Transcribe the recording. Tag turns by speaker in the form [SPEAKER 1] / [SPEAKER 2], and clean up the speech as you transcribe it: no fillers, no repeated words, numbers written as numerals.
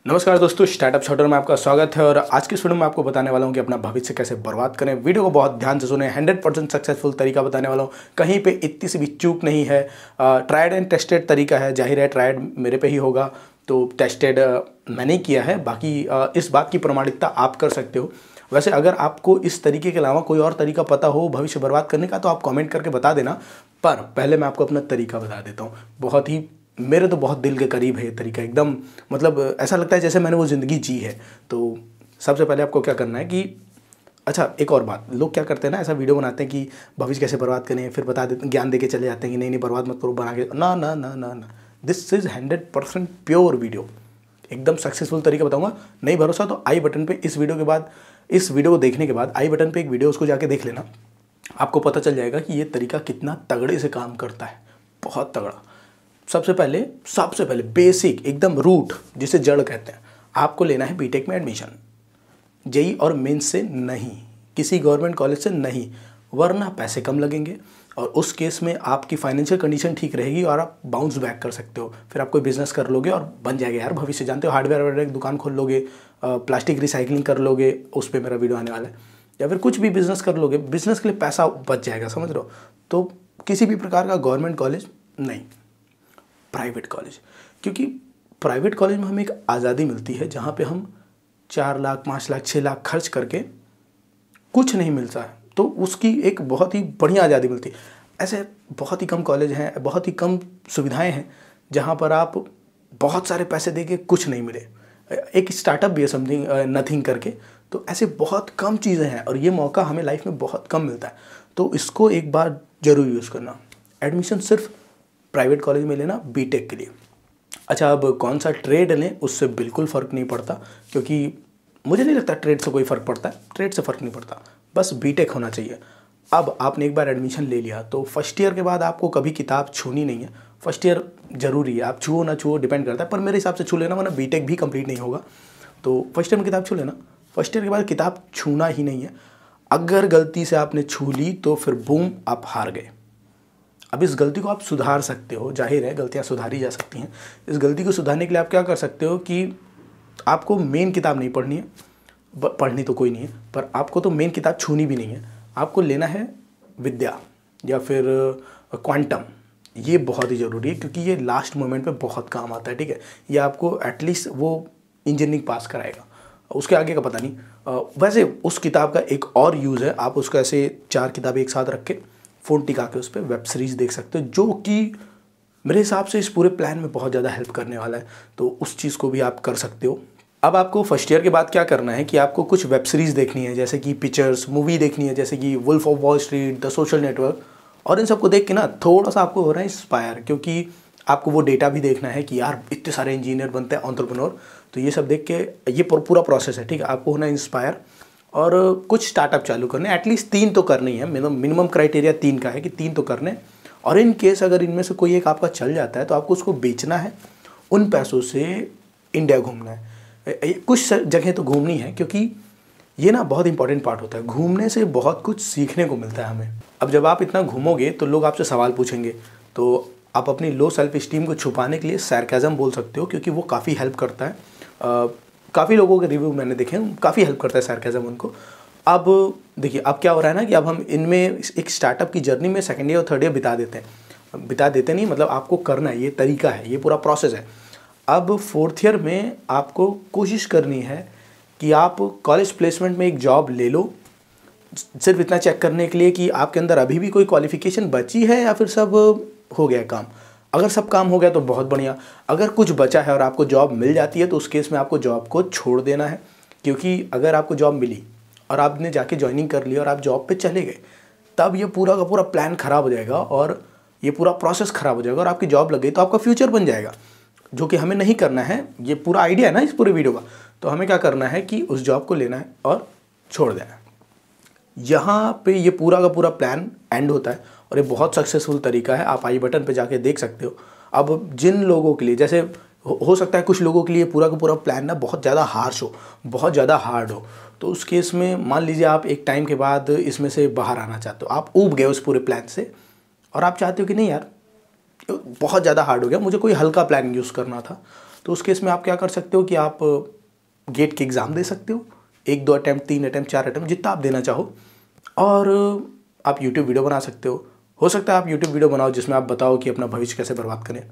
[SPEAKER 1] नमस्कार दोस्तों, स्टार्टअप शॉटर में आपका स्वागत है। और आज की इस वीडियो में आपको बताने वाला हूं कि अपना भविष्य कैसे बर्बाद करें। वीडियो को बहुत ध्यान से सुने, 100% सक्सेसफुल तरीका बताने वाला हूं, कहीं पे इतनी सी भी चूक नहीं है। ट्राइड एंड टेस्टेड तरीका है, जाहिर है ट्राइड मेरे पे ही होगा, तो टेस्टेड मैंने किया है। बाकी इस बात की प्रमाणिकता आप कर सकते हो। वैसे अगर आपको इस तरीके के अलावा कोई और तरीका पता हो भविष्य बर्बाद करने का तो आप कमेंट करके बता देना, पर पहले मैं आपको अपना तरीका बता देता हूँ। बहुत ही मेरे तो बहुत दिल के करीब है ये तरीका, एकदम मतलब ऐसा लगता है जैसे मैंने वो ज़िंदगी जी है। तो सबसे पहले आपको क्या करना है कि अच्छा, एक और बात, लोग क्या करते हैं ना, ऐसा वीडियो बनाते हैं कि भविष्य कैसे बर्बाद करें, फिर बता देते, ज्ञान दे के चले जाते हैं कि नहीं नहीं बर्बाद मत करो बना के। ना ना ना ना ना, दिस इज़ 100% प्योर वीडियो, एकदम सक्सेसफुल तरीका बताऊंगा। नहीं भरोसा तो आई बटन पे इस वीडियो के बाद, इस वीडियो को देखने के बाद आई बटन पे एक वीडियो उसको जाके देख लेना, आपको पता चल जाएगा कि ये तरीका कितना तगड़े से काम करता है, बहुत तगड़ा। सबसे पहले बेसिक एकदम रूट जिसे जड़ कहते हैं, आपको लेना है बीटेक में एडमिशन। जेई और मेंस से नहीं, किसी गवर्नमेंट कॉलेज से नहीं, वरना पैसे कम लगेंगे और उस केस में आपकी फाइनेंशियल कंडीशन ठीक रहेगी और आप बाउंस बैक कर सकते हो। फिर आप कोई बिजनेस कर लोगे और बन जाएगा यार भविष्य। जानते हो, हार्डवेयर वार्डवेयर की दुकान खोल लोगे, प्लास्टिक रिसाइकलिंग कर लोगे, उस पर मेरा वीडियो आने वाला है, या फिर कुछ भी बिजनेस कर लोगे, बिजनेस के लिए पैसा बच जाएगा, समझ रहे हो। तो किसी भी प्रकार का गवर्नमेंट कॉलेज नहीं, प्राइवेट कॉलेज। क्योंकि प्राइवेट कॉलेज में हमें एक आज़ादी मिलती है जहाँ पे हम 4 लाख 5 लाख 6 लाख खर्च करके कुछ नहीं मिलता है, तो उसकी एक बहुत ही बढ़िया आज़ादी मिलती है। ऐसे बहुत ही कम कॉलेज हैं, बहुत ही कम सुविधाएं हैं जहाँ पर आप बहुत सारे पैसे देके कुछ नहीं मिले। एक स्टार्टअप भी है समथिंग नथिंग करके, तो ऐसे बहुत कम चीज़ें हैं और ये मौका हमें लाइफ में बहुत कम मिलता है। तो इसको एक बार ज़रूर यूज़ करना। एडमिशन सिर्फ प्राइवेट कॉलेज में लेना बीटेक के लिए। अच्छा, अब कौन सा ट्रेड लें उससे बिल्कुल फ़र्क नहीं पड़ता, क्योंकि मुझे नहीं लगता ट्रेड से कोई फ़र्क पड़ता है, ट्रेड से फ़र्क नहीं पड़ता, बस बीटेक होना चाहिए। अब आपने एक बार एडमिशन ले लिया तो फर्स्ट ईयर के बाद आपको कभी किताब छूनी नहीं है। फर्स्ट ईयर ज़रूरी है, आप छुओ ना छुओ डिपेंड करता है, पर मेरे हिसाब से छू लेना, वरना बीटेक भी कंप्लीट नहीं होगा। तो फर्स्ट ईयर में किताब छू लेना, फर्स्ट ईयर के बाद किताब छूना ही नहीं है। अगर गलती से आपने छू ली तो फिर बूम, आप हार गए। अब इस गलती को आप सुधार सकते हो, जाहिर है गलतियाँ सुधारी जा सकती हैं। इस गलती को सुधारने के लिए आप क्या कर सकते हो कि आपको मेन किताब नहीं पढ़नी है, पढ़नी तो कोई नहीं है, पर आपको तो मेन किताब छूनी भी नहीं है। आपको लेना है विद्या या फिर क्वांटम। ये बहुत ही ज़रूरी है क्योंकि ये लास्ट मोमेंट पे बहुत काम आता है, ठीक है। ये आपको एटलीस्ट वो इंजीनियरिंग पास कराएगा, उसके आगे का पता नहीं। वैसे उस किताब का एक और यूज़ है, आप उसको ऐसे 4 किताबें एक साथ रख के फ़ोन टिका के उस पर वेब सीरीज़ देख सकते हो, जो कि मेरे हिसाब से इस पूरे प्लान में बहुत ज़्यादा हेल्प करने वाला है। तो उस चीज़ को भी आप कर सकते हो। अब आपको फर्स्ट ईयर के बाद क्या करना है कि आपको कुछ वेब सीरीज़ देखनी है, जैसे कि पिक्चर्स, मूवी देखनी है, जैसे कि Wolf of Wall Street, the Social Network. और इन सबको देख के ना थोड़ा सा आपको हो रहा है इंस्पायर, क्योंकि आपको वो डेटा भी देखना है कि यार इतने सारे इंजीनियर बनते हैं, एंटरप्रेन्योर। तो ये सब देख के ये पूरा प्रोसेस है, ठीक है। आपको होना इंस्पायर और कुछ स्टार्टअप चालू करने, एटलीस्ट 3 तो करनी है। मिनिमम क्राइटेरिया 3 का है कि 3 तो करने। और इन केस अगर इनमें से कोई एक आपका चल जाता है तो आपको उसको बेचना है, उन पैसों से इंडिया घूमना है। कुछ जगह तो घूमनी है, क्योंकि ये ना बहुत इंपॉर्टेंट पार्ट होता है। घूमने से बहुत कुछ सीखने को मिलता है हमें। अब जब आप इतना घूमोगे तो लोग आपसे सवाल पूछेंगे, तो आप अपनी लो सेल्फ स्टीम को छुपाने के लिए सैरकाज़म बोल सकते हो, क्योंकि वो काफ़ी हेल्प करता है। काफ़ी लोगों के रिव्यू मैंने देखे हैं, काफ़ी हेल्प करता है सैरकाज़म उनको। अब देखिए, अब क्या हो रहा है ना कि अब हम इनमें एक स्टार्टअप की जर्नी में सेकंड ईयर और थर्ड ईयर बिता देते नहीं, मतलब आपको करना है, ये तरीका है, ये पूरा प्रोसेस है। अब फोर्थ ईयर में आपको कोशिश करनी है कि आप कॉलेज प्लेसमेंट में एक जॉब ले लो, सिर्फ इतना चेक करने के लिए कि आपके अंदर अभी भी कोई क्वालिफिकेशन बची है या फिर सब हो गया काम। अगर सब काम हो गया तो बहुत बढ़िया। अगर कुछ बचा है और आपको जॉब मिल जाती है तो उस केस में आपको जॉब को छोड़ देना है, क्योंकि अगर आपको जॉब मिली और आपने जाके ज्वाइनिंग कर ली और आप जॉब पे चले गए, तब ये पूरा का पूरा प्लान ख़राब हो जाएगा और ये पूरा प्रोसेस ख़राब हो जाएगा। और आपकी जॉब लग गई तो आपका फ्यूचर बन जाएगा, जो कि हमें नहीं करना है। ये पूरा आइडिया है ना इस पूरे वीडियो का। तो हमें क्या करना है कि उस जॉब को लेना है और छोड़ देना है। यहाँ पे ये पूरा का पूरा प्लान एंड होता है और ये बहुत सक्सेसफुल तरीका है। आप आई बटन पे जाके देख सकते हो। अब जिन लोगों के लिए, जैसे हो सकता है कुछ लोगों के लिए पूरा का पूरा प्लान ना बहुत ज़्यादा हार्श हो, बहुत ज़्यादा हार्ड हो, तो उस केस में मान लीजिए आप एक टाइम के बाद इसमें से बाहर आना चाहते हो, आप ऊब गए उस पूरे प्लान से और आप चाहते हो कि नहीं यार बहुत ज़्यादा हार्ड हो गया, मुझे कोई हल्का प्लान यूज़ करना था, तो उस केस में आप क्या कर सकते हो कि आप गेट की एग्ज़ाम दे सकते हो, 1 2 अटैम्प्ट, 3 अटैम्प्ट, 4 अटैम्प्ट, जितना आप देना चाहो। और आप यूट्यूब वीडियो बना सकते हो सकता है आप यूट्यूब वीडियो बनाओ जिसमें आप बताओ कि अपना भविष्य कैसे बर्बाद करें।